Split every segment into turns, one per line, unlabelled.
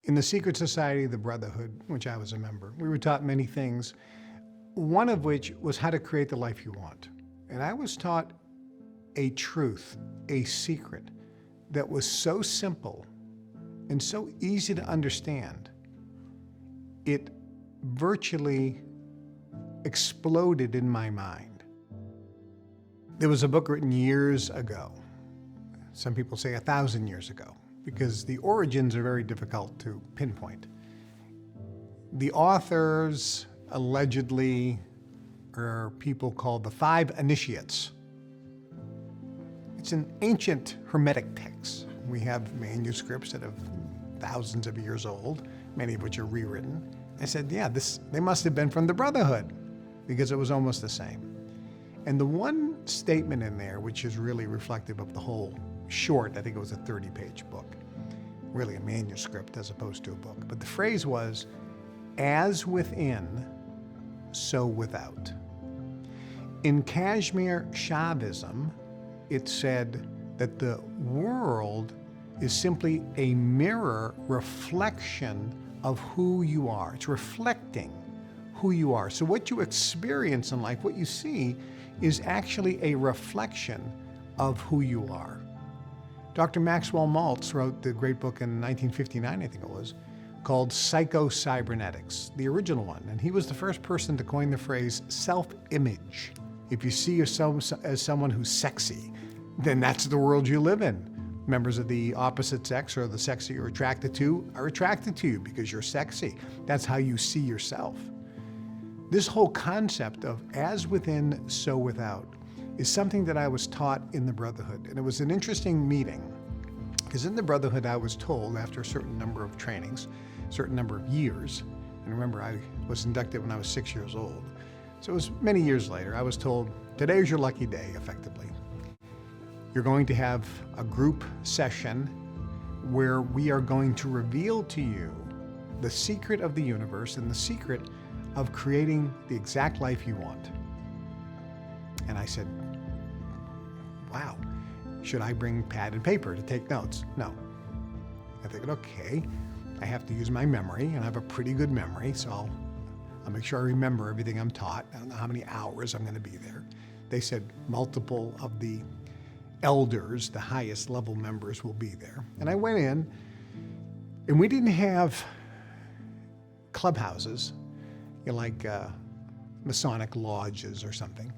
In the secret society of the Brotherhood, which I was a member, we were taught many things, one of which was how to create the life you want. And I was taught a truth, a secret that was so simple and so easy to understand, it virtually exploded in my mind. There was a book written years ago. Some people say 1,000 years ago, because the origins are very difficult to pinpoint. The authors allegedly are people called the Five Initiates. It's an ancient Hermetic text. We have manuscripts that are thousands of years old, many of which are rewritten. I said, yeah, they must have been from the Brotherhood, because it was almost the same. And the one statement in there, which is really reflective of the whole short, I think it was a 30-page book, really a manuscript as opposed to a book. But the phrase was, as within, so without. In Kashmir Shaivism, it said that the world is simply a mirror reflection of who you are. It's reflecting who you are. So what you experience in life, what you see, is actually a reflection of who you are. Dr. Maxwell Maltz wrote the great book in 1959, I think it was, called Psycho-Cybernetics, the original one. And he was the first person to coin the phrase self-image. If you see yourself as someone who's sexy, then that's the world you live in. Members of the opposite sex or the sex that you're attracted to are attracted to you because you're sexy. That's how you see yourself. This whole concept of as within, so without is something that I was taught in the Brotherhood. And it was an interesting meeting, because in the Brotherhood I was told after a certain number of trainings, a certain number of years, and remember I was inducted when I was 6 years old, so it was many years later, I was told, today's your lucky day, effectively. You're going to have a group session where we are going to reveal to you the secret of the universe and the secret of creating the exact life you want. And I said, wow, should I bring pad and paper to take notes? No. I figured, okay, I have to use my memory, and I have a pretty good memory, so I'll make sure I remember everything I'm taught. I don't know how many hours I'm going to be there. They said multiple of the elders, the highest level members, will be there. And I went in, and we didn't have clubhouses, like Masonic lodges or something.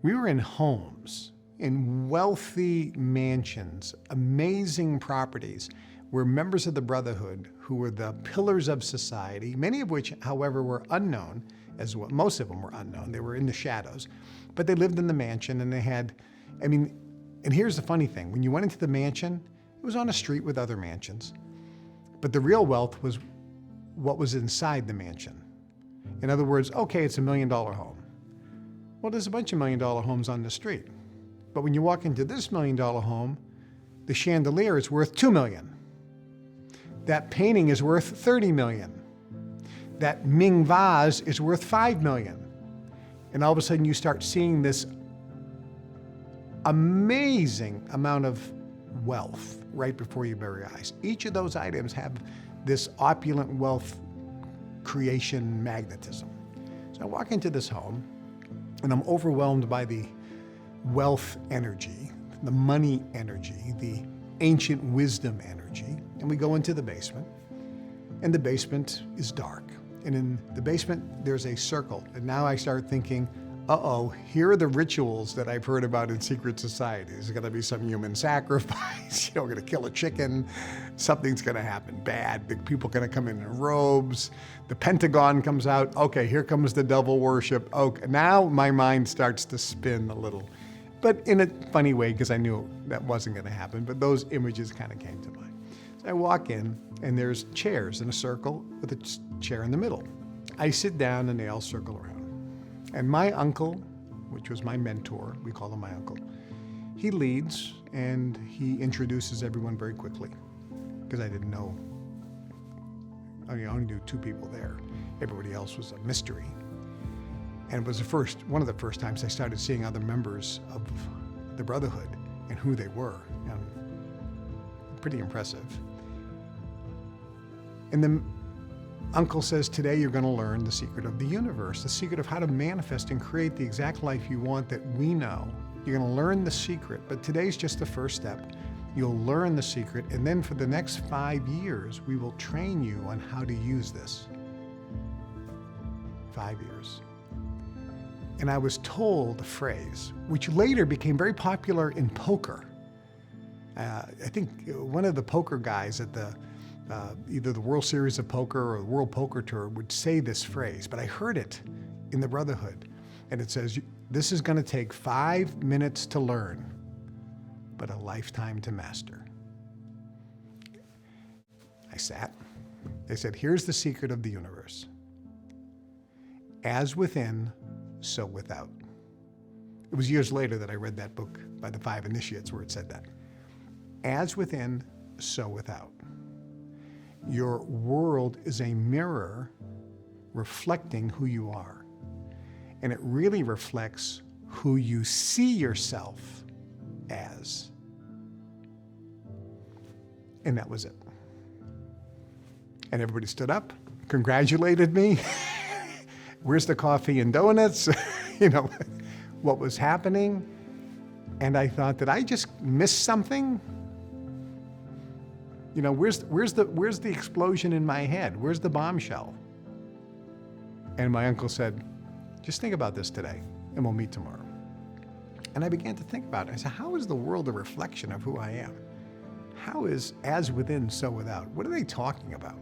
We were in homes, in wealthy mansions, amazing properties, where members of the Brotherhood, who were the pillars of society, many of which, however, were unknown as well. Most of them were unknown. They were in the shadows, but they lived in the mansion, and they had, and here's the funny thing. When you went into the mansion, it was on a street with other mansions, but the real wealth was what was inside the mansion. In other words, okay, it's $1 million home. Well, there's a bunch of $1 million homes on the street. But when you walk into this $1 million home, the chandelier is worth $2 million. That painting is worth $30 million. That Ming vase is worth $5 million. And all of a sudden you start seeing this amazing amount of wealth right before your very eyes. Each of those items have this opulent wealth creation magnetism. So I walk into this home, and I'm overwhelmed by the wealth energy, the money energy, the ancient wisdom energy. And we go into the basement, and the basement is dark. And in the basement, there's a circle. And now I start thinking, uh-oh, here are the rituals that I've heard about in secret societies. There's gonna be some human sacrifice, we're gonna kill a chicken, something's gonna happen bad, big people gonna come in robes, the Pentagon comes out, okay, here comes the devil worship. Okay, now my mind starts to spin a little, but in a funny way, because I knew that wasn't gonna happen, but those images kind of came to mind. So I walk in, and there's chairs in a circle with a chair in the middle. I sit down, and they all circle around. And my uncle, which was my mentor, we call him my uncle, he leads, and he introduces everyone very quickly, because I didn't know. I only knew 2 people there. Everybody else was a mystery. And it was one of the first times I started seeing other members of the Brotherhood and who they were. And pretty impressive. And then Uncle says, today you're going to learn the secret of the universe, the secret of how to manifest and create the exact life you want that we know. You're going to learn the secret, but today's just the first step. You'll learn the secret, and then for the next 5 years, we will train you on how to use this. 5 years. And I was told a phrase, which later became very popular in poker. I think one of the poker guys at the either the World Series of Poker or the World Poker Tour would say this phrase, but I heard it in the Brotherhood. And it says, this is going to take 5 minutes to learn, but a lifetime to master. I sat. They said, here's the secret of the universe. As within, so without. It was years later that I read that book by the 5 Initiates where it said that. As within, so without. Your world is a mirror reflecting who you are. And it really reflects who you see yourself as. And that was it. And everybody stood up, congratulated me. Where's the coffee and donuts? You know, what was happening? And I thought, did I just miss something? You know, where's the explosion in my head? Where's the bombshell? And my uncle said, just think about this today, and we'll meet tomorrow. And I began to think about it. I said, how is the world a reflection of who I am? How is as within, so without? What are they talking about?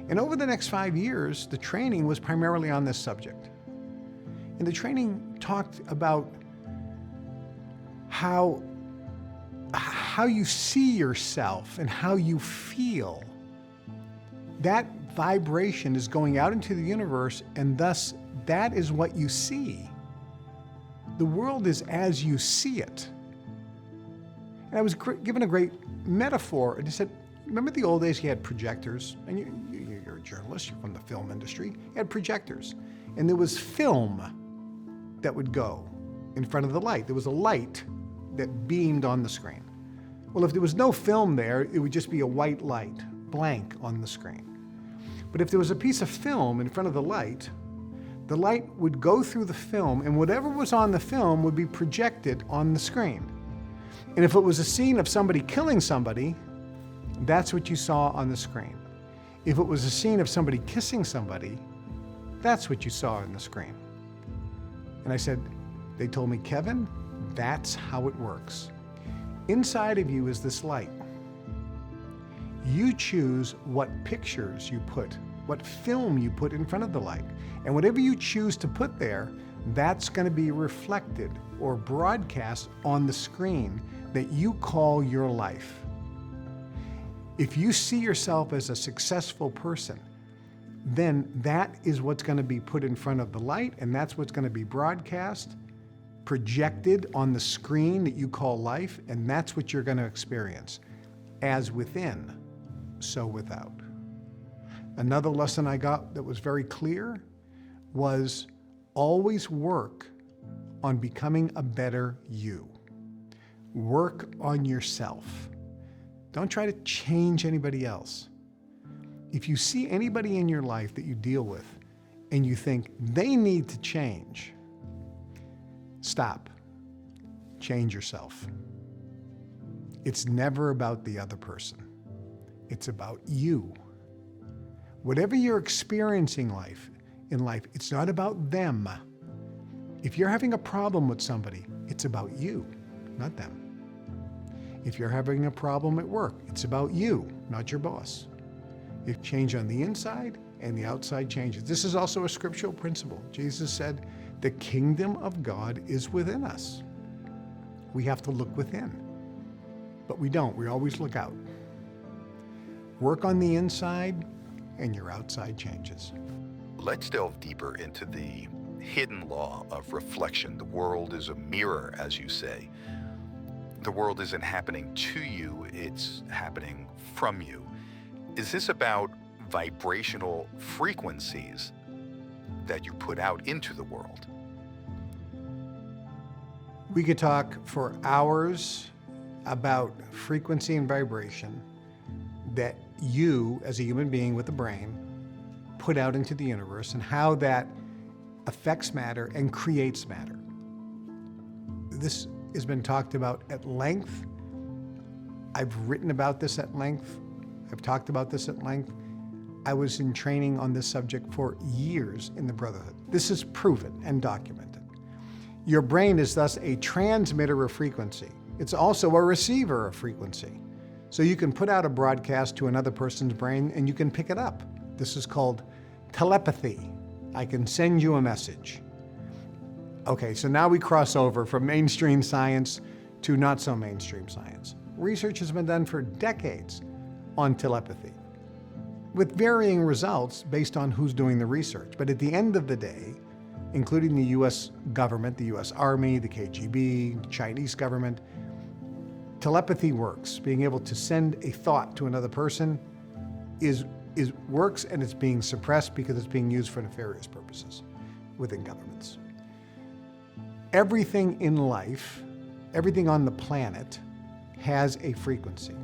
And over the next 5 years, the training was primarily on this subject. And the training talked about how you see yourself and how you feel. That vibration is going out into the universe, and thus that is what you see. The world is as you see it. And I was given a great metaphor, and he said, remember the old days you had projectors? And you're a journalist, you're from the film industry. You had projectors. And there was film that would go in front of the light. There was a light that beamed on the screen. Well, if there was no film there, it would just be a white light, blank on the screen. But if there was a piece of film in front of the light would go through the film, and whatever was on the film would be projected on the screen. And if it was a scene of somebody killing somebody, that's what you saw on the screen. If it was a scene of somebody kissing somebody, that's what you saw on the screen. And I said, they told me, Kevin, that's how it works. Inside of you is this light. You choose what pictures you put, what film you put in front of the light. And whatever you choose to put there, that's going to be reflected or broadcast on the screen that you call your life. If you see yourself as a successful person, then that is what's going to be put in front of the light, and that's what's going to be broadcast, projected on the screen that you call life, and that's what you're going to experience. As within, so without. Another lesson I got that was very clear was always work on becoming a better you. Work on yourself. Don't try to change anybody else. If you see anybody in your life that you deal with and you think they need to change, stop. Change yourself. It's never about the other person. It's about you. Whatever you're experiencing in life, it's not about them. If you're having a problem with somebody, it's about you, not them. If you're having a problem at work, it's about you, not your boss. You change on the inside and the outside changes. This is also a scriptural principle. Jesus said, the kingdom of God is within us. We have to look within, but we don't. We always look out. Work on the inside and your outside changes.
Let's delve deeper into the hidden law of reflection. The world is a mirror, as you say. The world isn't happening to you, it's happening from you. Is this about vibrational frequencies that you put out into the world?
We could talk for hours about frequency and vibration that you, as a human being with a brain, put out into the universe and how that affects matter and creates matter. This has been talked about at length. I've written about this at length. I've talked about this at length. I was in training on this subject for years in the Brotherhood. This is proven and documented. Your brain is thus a transmitter of frequency. It's also a receiver of frequency. So you can put out a broadcast to another person's brain and you can pick it up. This is called telepathy. I can send you a message. Okay, so now we cross over from mainstream science to not so mainstream science. Research has been done for decades on telepathy, with varying results based on who's doing the research. But at the end of the day, including the US government, the US Army, the KGB, the Chinese government, telepathy works. Being able to send a thought to another person works, and it's being suppressed because it's being used for nefarious purposes within governments. Everything in life, everything on the planet has a frequency.